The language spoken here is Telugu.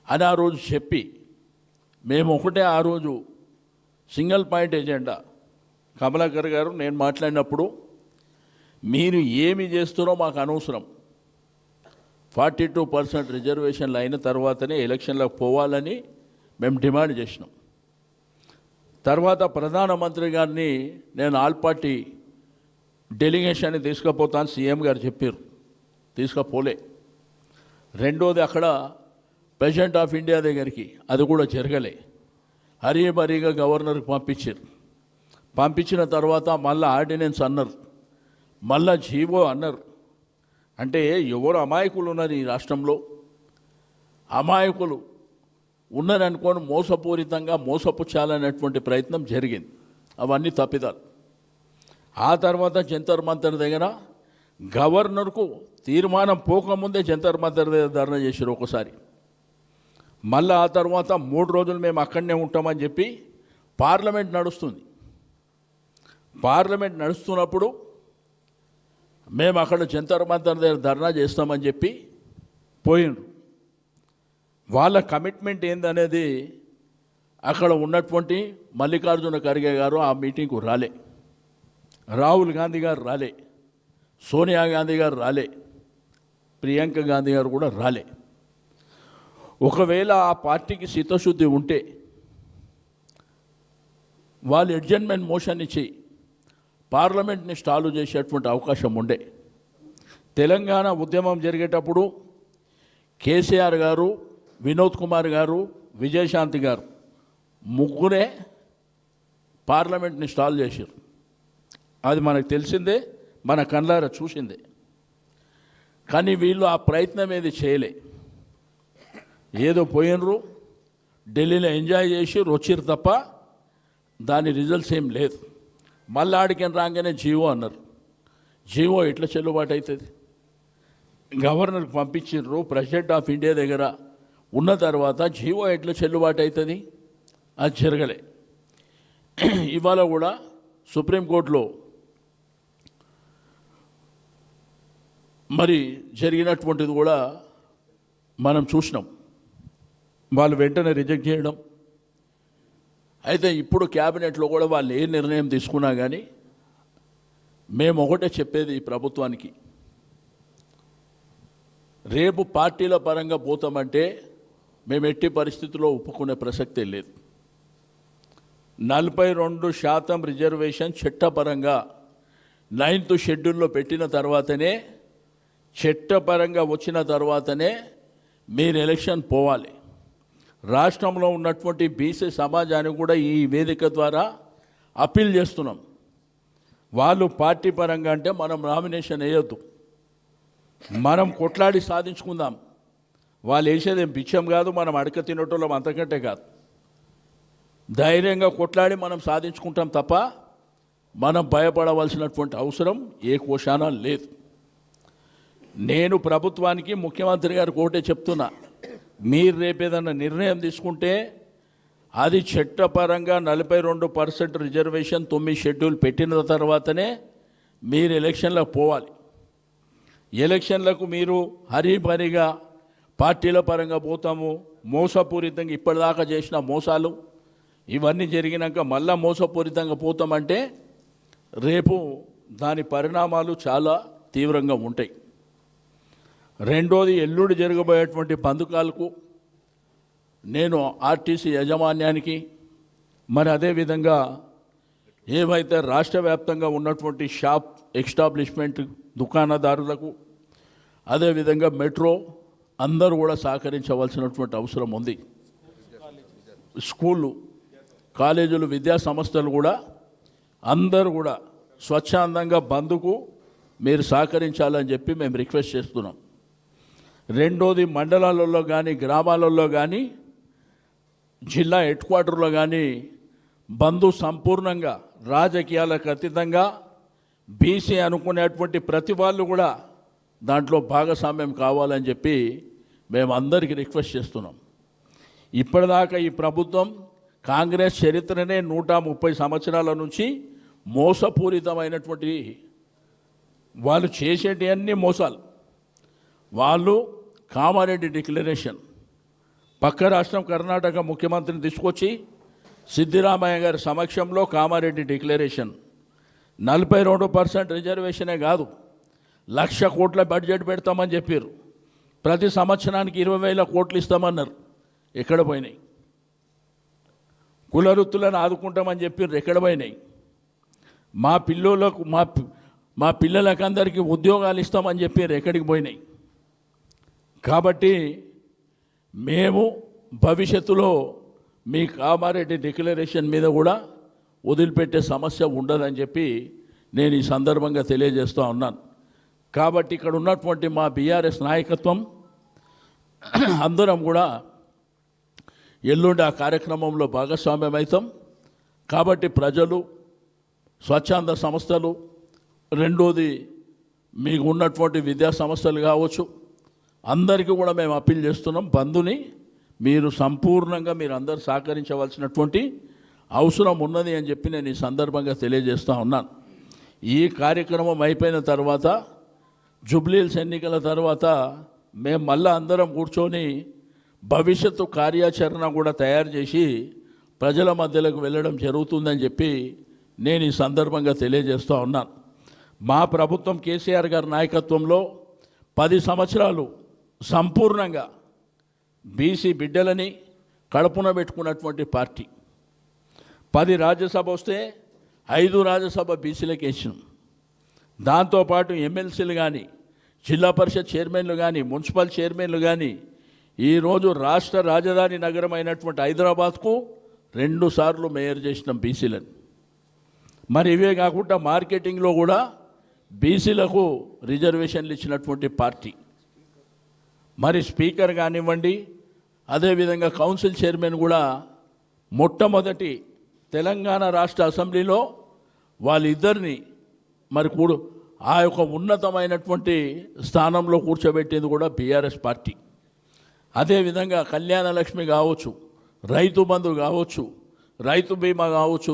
అని ఆ రోజు చెప్పి మేము ఒకటే ఆ రోజు సింగిల్ పాయింట్ ఎజెండా కమలాకర్ గారు నేను మాట్లాడినప్పుడు మీరు ఏమి చేస్తారో మాకు అనవసరం, 42% రిజర్వేషన్లు అయిన తర్వాతనే ఎలక్షన్లకు పోవాలని మేము డిమాండ్ చేసినాం. తర్వాత ప్రధానమంత్రి గారిని నేను ఆల్ పార్టీ డెలిగేషన్ని తీసుకుపోతాను సీఎం గారు చెప్పారు, తీసుకుపోలే. రెండోది అక్కడ ప్రెసిడెంట్ ఆఫ్ ఇండియా దగ్గరికి, అది కూడా జరగలే. హరీబరీగా గవర్నర్కి పంపించారు. పంపించిన తర్వాత మళ్ళీ ఆర్డినెన్స్ అన్నారు, మళ్ళా జీవో అన్నారు. అంటే ఎవరు అమాయకులు ఉన్నారు ఈ రాష్ట్రంలో? అమాయకులు ఉన్నారనుకోని మోసపూరితంగా మోసపుచ్చాలనేటువంటి ప్రయత్నం జరిగింది. అవన్నీ తప్పిదాలు. ఆ తర్వాత జంతర్ మంతర్ దగ్గర గవర్నర్కు తీర్మానం పోకముందే జంతర్ మంతర్ దగ్గర ధర్నా చేశారు ఒకసారి. మళ్ళీ ఆ తర్వాత 3 రోజులు మేము అక్కడనే ఉంటామని చెప్పి పార్లమెంట్ నడుస్తుంది. పార్లమెంట్ నడుస్తున్నప్పుడు మేము అక్కడ జంతర్ మంతర్ దగ్గర ధర్నా చేస్తామని చెప్పి పోయిండ్రు. వాళ్ళ కమిట్మెంట్ ఏందనేది అక్కడ ఉన్నటువంటి మల్లికార్జున ఖర్గే గారు ఆ మీటింగ్కు రాలే, రాహుల్ గాంధీ గారు రాలే, సోనియా గాంధీ గారు రాలే, ప్రియాంక గాంధీ గారు కూడా రాలే. ఒకవేళ ఆ పార్టీకి చిత్తశుద్ధి ఉంటే వాళ్ళు అడ్జర్న్మెంట్ మోషన్ ఇచ్చి పార్లమెంట్ని స్టాలు చేసేటువంటి అవకాశం ఉండే. తెలంగాణ ఉద్యమం జరిగేటప్పుడు కేసీఆర్ గారు, వినోద్ కుమార్ గారు, విజయశాంతి గారు ముగ్గురే పార్లమెంట్ని స్టాల్ చేశారు. అది మనకు తెలిసిందే, మన కళ్ళారా చూసిందే. కానీ వీళ్ళు ఆ ప్రయత్నం ఏది చేయలే. ఏదో పోయినరు, ఢిల్లీలో ఎంజాయ్ చేసి వచ్చిరు తప్ప దాని రిజల్ట్స్ ఏం లేదు. మళ్ళీ ఆడికి రాగానే జీవో అన్నారు. జీవో ఎట్లా చెల్లుబాటు అవుతుంది? గవర్నర్కి పంపించారు, ప్రెసిడెంట్ ఆఫ్ ఇండియా దగ్గర ఉన్న తర్వాత జీవో ఎట్లా చెల్లుబాటు అవుతుంది? అది జరగలే. ఇవాళ కూడా సుప్రీంకోర్టులో మరి జరిగినటువంటిది కూడా మనం చూసినాం. వాళ్ళు వెంటనే రిజెక్ట్ చేయడం. అయితే ఇప్పుడు క్యాబినెట్లో కూడా వాళ్ళు ఏ నిర్ణయం తీసుకున్నా కానీ మేము ఒకటే చెప్పేది ఈ ప్రభుత్వానికి, రేపు పార్టీల పరంగా పోతామంటే మేము ఎట్టి పరిస్థితుల్లో ఒప్పుకునే ప్రసక్తే లేదు. 42% రిజర్వేషన్ చట్టపరంగా 9th షెడ్యూల్లో పెట్టిన తర్వాతనే, చట్టపరంగా వచ్చిన తర్వాతనే మీరు ఎలక్షన్ పోవాలి. రాష్ట్రంలో ఉన్నటువంటి బీసీ సమాజానికి కూడా ఈ వేదిక ద్వారా అప్పీల్ చేస్తున్నాం. వాళ్ళు పార్టీ పరంగా అంటే మనం నామినేషన్ వేయొద్దు, మనం కొట్లాడి సాధించుకుందాం. వాళ్ళు వేసేది ఏం బిచ్చం కాదు, మనం అడక తినటోళ్ళం అంతకంటే కాదు. ధైర్యంగా కొట్లాడి మనం సాధించుకుంటాం తప్ప మనం భయపడవలసినటువంటి అవసరం ఏ కోశాన లేదు. నేను ప్రభుత్వానికి, ముఖ్యమంత్రి గారికి ఒకటే చెప్తున్నా, మీరు రేపేదన్నా నిర్ణయం తీసుకుంటే అది చట్టపరంగా 42% రిజర్వేషన్ 9 షెడ్యూల్ పెట్టిన తర్వాతనే మీరు ఎలక్షన్లకు పోవాలి. ఎలక్షన్లకు మీరు హరీబరీగా పార్టీల పరంగా పోతాము, మోసపూరితంగా ఇప్పటిదాకా చేసిన మోసాలు ఇవన్నీ జరిగినాక మళ్ళా మోసపూరితంగా పోతామంటే రేపు దాని పరిణామాలు చాలా తీవ్రంగా ఉంటాయి. రెండోది, ఎల్లుండి జరగబోయేటువంటి బంధుకాలకు నేను ఆర్టీసీ యాజమాన్యానికి, మరి అదేవిధంగా ఏవైతే రాష్ట్ర వ్యాప్తంగా ఉన్నటువంటి షాప్ ఎస్టాబ్లిష్మెంట్ దుకాణదారులకు, అదేవిధంగా మెట్రో అందరూ కూడా సహకరించవలసినటువంటి అవసరం ఉంది. స్కూళ్ళు, కాలేజీలు, విద్యా సంస్థలు కూడా అందరూ కూడా స్వచ్ఛందంగా బంద్కు మీరు సహకరించాలని చెప్పి మేము రిక్వెస్ట్ చేస్తున్నాం. రెండోది, మండలాలలో కానీ గ్రామాలలో కానీ జిల్లా హెడ్ క్వార్టర్లో కానీ బంధు సంపూర్ణంగా రాజకీయాలకు అతీతంగా బీసీ అనుకునేటువంటి ప్రతి వాళ్ళు కూడా దాంట్లో భాగస్వామ్యం కావాలని చెప్పి మేము అందరికీ రిక్వెస్ట్ చేస్తున్నాం. ఇప్పటిదాకా ఈ ప్రభుత్వం కాంగ్రెస్ చరిత్రనే 130 సంవత్సరాల నుంచి మోసపూరితమైనటువంటి, వాళ్ళు చేసేటి అన్ని మోసాలు. వాళ్ళు కామారెడ్డి డిక్లరేషన్ పక్క రాష్ట్రం కర్ణాటక ముఖ్యమంత్రిని తీసుకొచ్చి సిద్ధిరామయ్య గారి సమక్షంలో కామారెడ్డి డిక్లరేషన్ 42% రిజర్వేషనే కాదు, 1,00,000 కోట్ల బడ్జెట్ పెడతామని చెప్పారు. ప్రతి సంవత్సరానికి 20,000 కోట్లు ఇస్తామన్నారు. ఎక్కడ పోయినాయి? కులవృత్తులను ఆదుకుంటామని చెప్పారు. ఎక్కడ పోయినాయి? మా పిల్లలకు మా పిల్లలకందరికీ ఉద్యోగాలు ఇస్తామని చెప్పారు. ఎక్కడికి పోయినాయి? కాబట్టి మేము భవిష్యత్తులో మీ కామారెడ్డి డిక్లరేషన్ మీద కూడా వదిలిపెట్టే సమస్య ఉండదని చెప్పి నేను ఈ సందర్భంగా తెలియజేస్తూ ఉన్నాను. కాబట్టి ఇక్కడ ఉన్నటువంటి మా బీఆర్ఎస్ నాయకత్వం అందరం కూడా ఎల్లుండి ఆ కార్యక్రమంలో భాగస్వామ్యం అవుతాం. కాబట్టి ప్రజలు, స్వచ్ఛంద సంస్థలు, రెండోది మీకు ఉన్నటువంటి విద్యా సంస్థలు కావచ్చు, అందరికీ కూడా మేము అప్పీల్ చేస్తున్నాం. బంధుని మీరు సంపూర్ణంగా మీరు అందరు సహకరించవలసినటువంటి అవసరం ఉన్నది అని చెప్పి నేను ఈ సందర్భంగా తెలియజేస్తూ ఉన్నాను. ఈ కార్యక్రమం అయిపోయిన తర్వాత, జూబ్లీహిల్స్ ఎన్నికల తర్వాత మేము మళ్ళీ అందరం కూర్చొని భవిష్యత్తు కార్యాచరణ కూడా తయారు చేసి ప్రజల మధ్యలోకి వెళ్ళడం జరుగుతుందని చెప్పి నేను ఈ సందర్భంగా తెలియజేస్తూ ఉన్నాను. మా ప్రభుత్వం కేసీఆర్ గారి నాయకత్వంలో 10 సంవత్సరాలు సంపూర్ణంగా బీసీ బిడ్డలని కడుపున పెట్టుకున్నటువంటి పార్టీ. 10 రాజ్యసభ వస్తే 5 రాజ్యసభ బీసీలకు వేసినాం. దాంతోపాటు ఎమ్మెల్సీలు కానీ, జిల్లా పరిషత్ చైర్మన్లు కానీ, మున్సిపల్ చైర్మన్లు కానీ, ఈరోజు రాష్ట్ర రాజధాని నగరం అయినటువంటి హైదరాబాద్కు 2 సార్లు మేయర్ చేసినాం బీసీలని. మరి ఇవే కాకుండా మార్కెటింగ్లో కూడా బీసీలకు రిజర్వేషన్లు ఇచ్చినటువంటి పార్టీ. మరి స్పీకర్ కానివ్వండి, అదేవిధంగా కౌన్సిల్ చైర్మన్ కూడా మొట్టమొదటి తెలంగాణ రాష్ట్ర అసెంబ్లీలో వాళ్ళిద్దరిని మరి ఆ యొక్క ఉన్నతమైనటువంటి స్థానంలో కూర్చోబెట్టేది కూడా బీఆర్ఎస్ పార్టీ. అదేవిధంగా కళ్యాణ లక్ష్మి కావచ్చు, రైతు బంధు కావచ్చు, రైతు బీమా కావచ్చు,